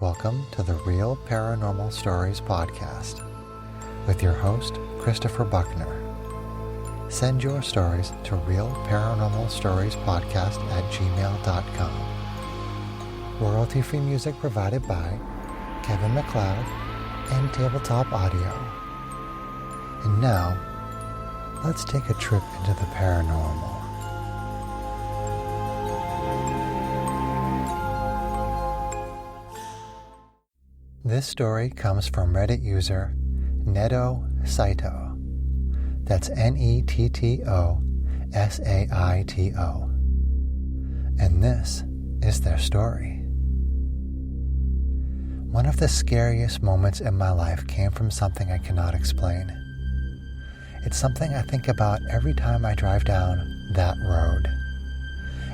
Welcome to the Real Paranormal Stories podcast with your host, Christopher Buckner. Send your stories to realparanormalstoriespodcast@gmail.com. Royalty-free music provided by Kevin MacLeod and Tabletop Audio. And now, let's take a trip into the paranormal. This story comes from Reddit user Neto Saito. That's Netto Saito. And this is their story. One of the scariest moments in my life came from something I cannot explain. It's something I think about every time I drive down that road.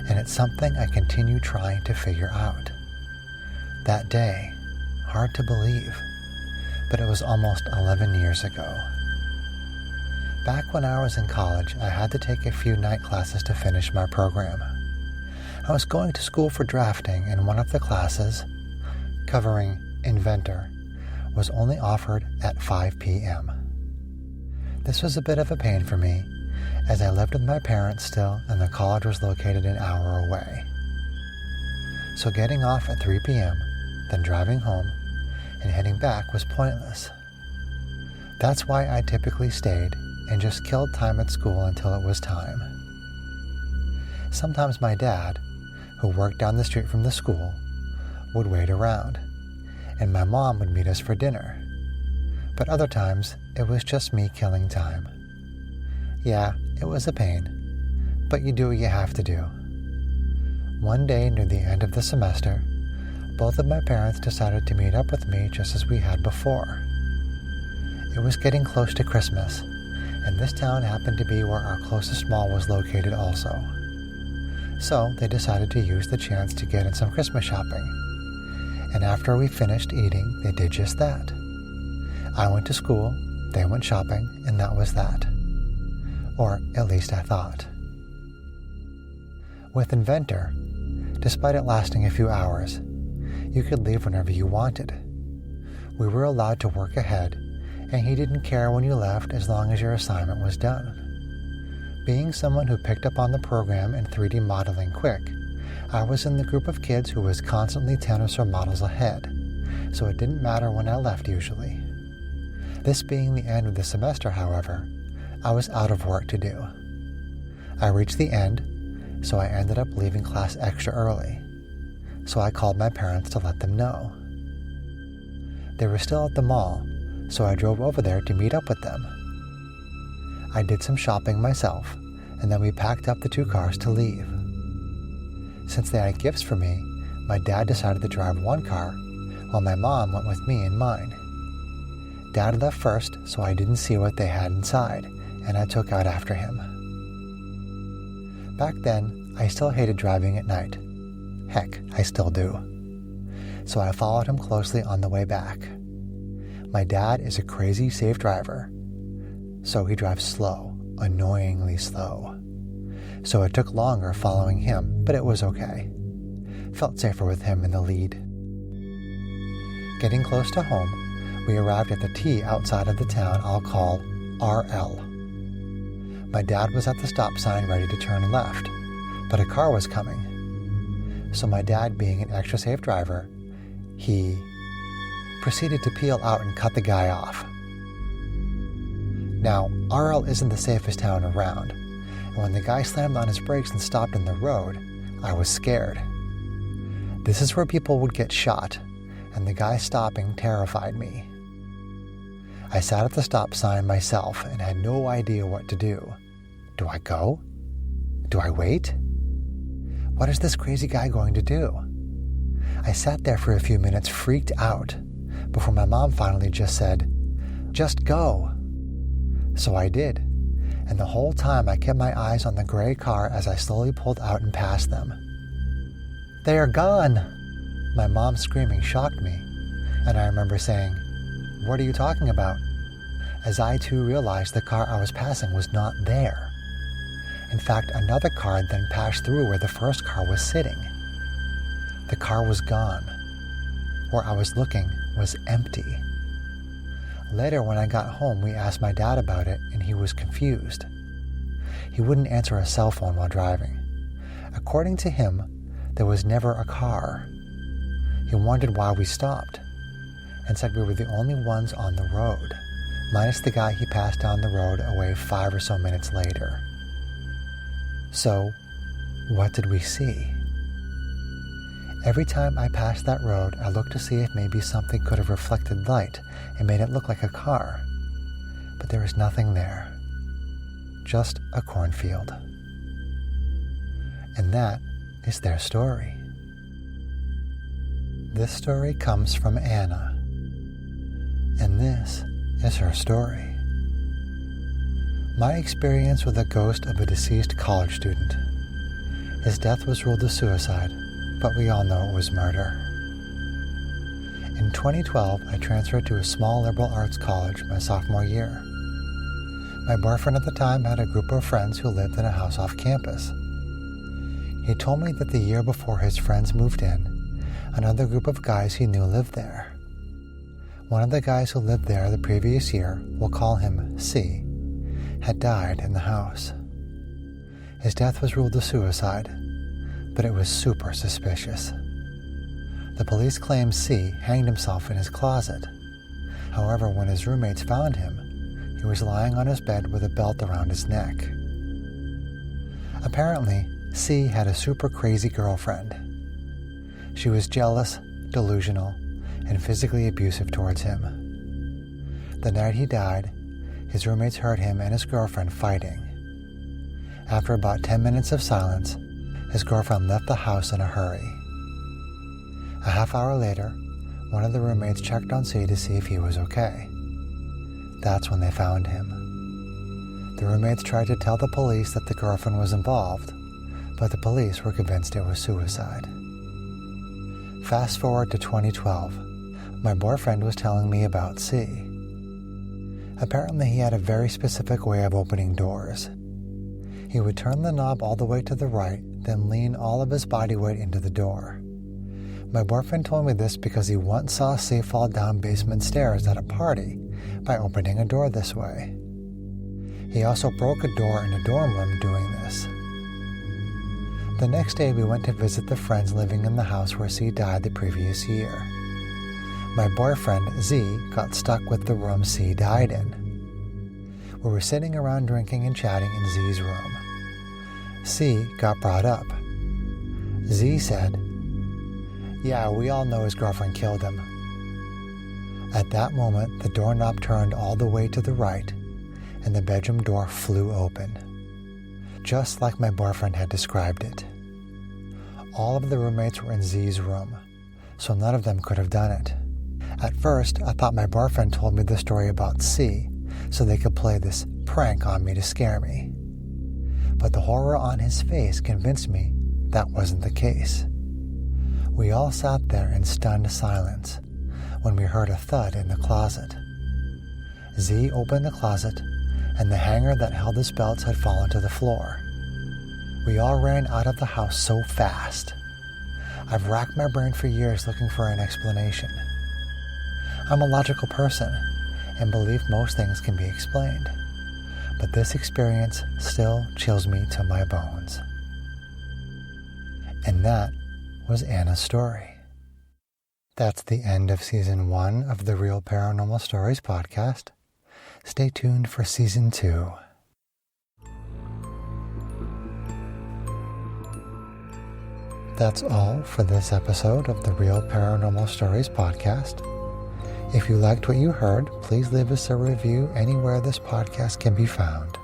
And it's something I continue trying to figure out. That day, hard to believe, but it was almost 11 years ago. Back when I was in college, I had to take a few night classes to finish my program. I was going to school for drafting, and one of the classes, covering Inventor, was only offered at 5 p.m. This was a bit of a pain for me, as I lived with my parents still, and the college was located an hour away. So getting off at 3 p.m., then driving home, and heading back was pointless. That's why I typically stayed and just killed time at school until it was time. Sometimes my dad, who worked down the street from the school, would wait around, and my mom would meet us for dinner. But other times, it was just me killing time. Yeah, it was a pain, but you do what you have to do. One day near the end of the semester, both of my parents decided to meet up with me just as we had before. It was getting close to Christmas, and this town happened to be where our closest mall was located also. So they decided to use the chance to get in some Christmas shopping. And after we finished eating, they did just that. I went to school, they went shopping, and that was that. Or at least I thought. With Inventor, despite it lasting a few hours, you could leave whenever you wanted. We were allowed to work ahead, and he didn't care when you left as long as your assignment was done. Being someone who picked up on the program and 3D modeling quick, I was in the group of kids who was constantly 10 or so models ahead, so it didn't matter when I left usually. This being the end of the semester, however, I was out of work to do. I reached the end, so I ended up leaving class extra early. So I called my parents to let them know. They were still at the mall, so I drove over there to meet up with them. I did some shopping myself, and then we packed up the two cars to leave. Since they had gifts for me, my dad decided to drive one car, while my mom went with me in mine. Dad left first, so I didn't see what they had inside, and I took out after him. Back then, I still hated driving at night. Heck, I still do. So I followed him closely on the way back. My dad is a crazy safe driver, so he drives slow, annoyingly slow. So it took longer following him, but it was okay. Felt safer with him in the lead. Getting close to home, we arrived at the T outside of the town I'll call RL. My dad was at the stop sign ready to turn left, but a car was coming. So my dad, being an extra safe driver, he proceeded to peel out and cut the guy off. Now, RL isn't the safest town around, and when the guy slammed on his brakes and stopped in the road, I was scared. This is where people would get shot, and the guy stopping terrified me. I sat at the stop sign myself and had no idea what to do. Do I go? Do I wait? What is this crazy guy going to do? I sat there for a few minutes freaked out before my mom finally just said, "Just go." So I did, and the whole time I kept my eyes on the gray car as I slowly pulled out and passed them. "They are gone!" My mom screaming shocked me, and I remember saying, "What are you talking about?" As I too realized the car I was passing was not there. In fact, another car then passed through where the first car was sitting. The car was gone, where I was looking was empty. Later, when I got home, we asked my dad about it, and he was confused. He wouldn't answer a cell phone while driving. According to him, there was never a car. He wondered why we stopped, and said we were the only ones on the road, minus the guy he passed down the road away 5 or so minutes later. So, what did we see? Every time I passed that road, I looked to see if maybe something could have reflected light and made it look like a car. But there was nothing there. Just a cornfield. And that is their story. This story comes from Anna. And this is her story. My experience with the ghost of a deceased college student. His death was ruled a suicide, but we all know it was murder. In 2012, I transferred to a small liberal arts college my sophomore year. My boyfriend at the time had a group of friends who lived in a house off campus. He told me that the year before his friends moved in, another group of guys he knew lived there. One of the guys who lived there the previous year, we'll call him C, had died in the house. His death was ruled a suicide, but it was super suspicious. The police claimed C hanged himself in his closet. However, when his roommates found him, he was lying on his bed with a belt around his neck. Apparently, C had a super crazy girlfriend. She was jealous, delusional, and physically abusive towards him. The night he died, his roommates heard him and his girlfriend fighting. After about 10 minutes of silence, his girlfriend left the house in a hurry. A half hour later, one of the roommates checked on C to see if he was okay. That's when they found him. The roommates tried to tell the police that the girlfriend was involved, but the police were convinced it was suicide. Fast forward to 2012, my boyfriend was telling me about C. Apparently he had a very specific way of opening doors. He would turn the knob all the way to the right, then lean all of his body weight into the door. My boyfriend told me this because he once saw C fall down basement stairs at a party by opening a door this way. He also broke a door in a dorm room doing this. The next day we went to visit the friends living in the house where C died the previous year. My boyfriend, Z, got stuck with the room C died in. We were sitting around drinking and chatting in Z's room. C got brought up. Z said, "Yeah, we all know his girlfriend killed him." At that moment, the doorknob turned all the way to the right, and the bedroom door flew open, just like my boyfriend had described it. All of the roommates were in Z's room, so none of them could have done it. At first, I thought my boyfriend told me the story about C, so they could play this prank on me to scare me. But the horror on his face convinced me that wasn't the case. We all sat there in stunned silence when we heard a thud in the closet. Z opened the closet, and the hanger that held his belts had fallen to the floor. We all ran out of the house so fast. I've racked my brain for years looking for an explanation. I'm a logical person and believe most things can be explained, but this experience still chills me to my bones. And that was Anna's story. That's the end of Season 1 of the Real Paranormal Stories podcast. Stay tuned for Season 2. That's all for this episode of the Real Paranormal Stories podcast. If you liked what you heard, please leave us a review anywhere this podcast can be found.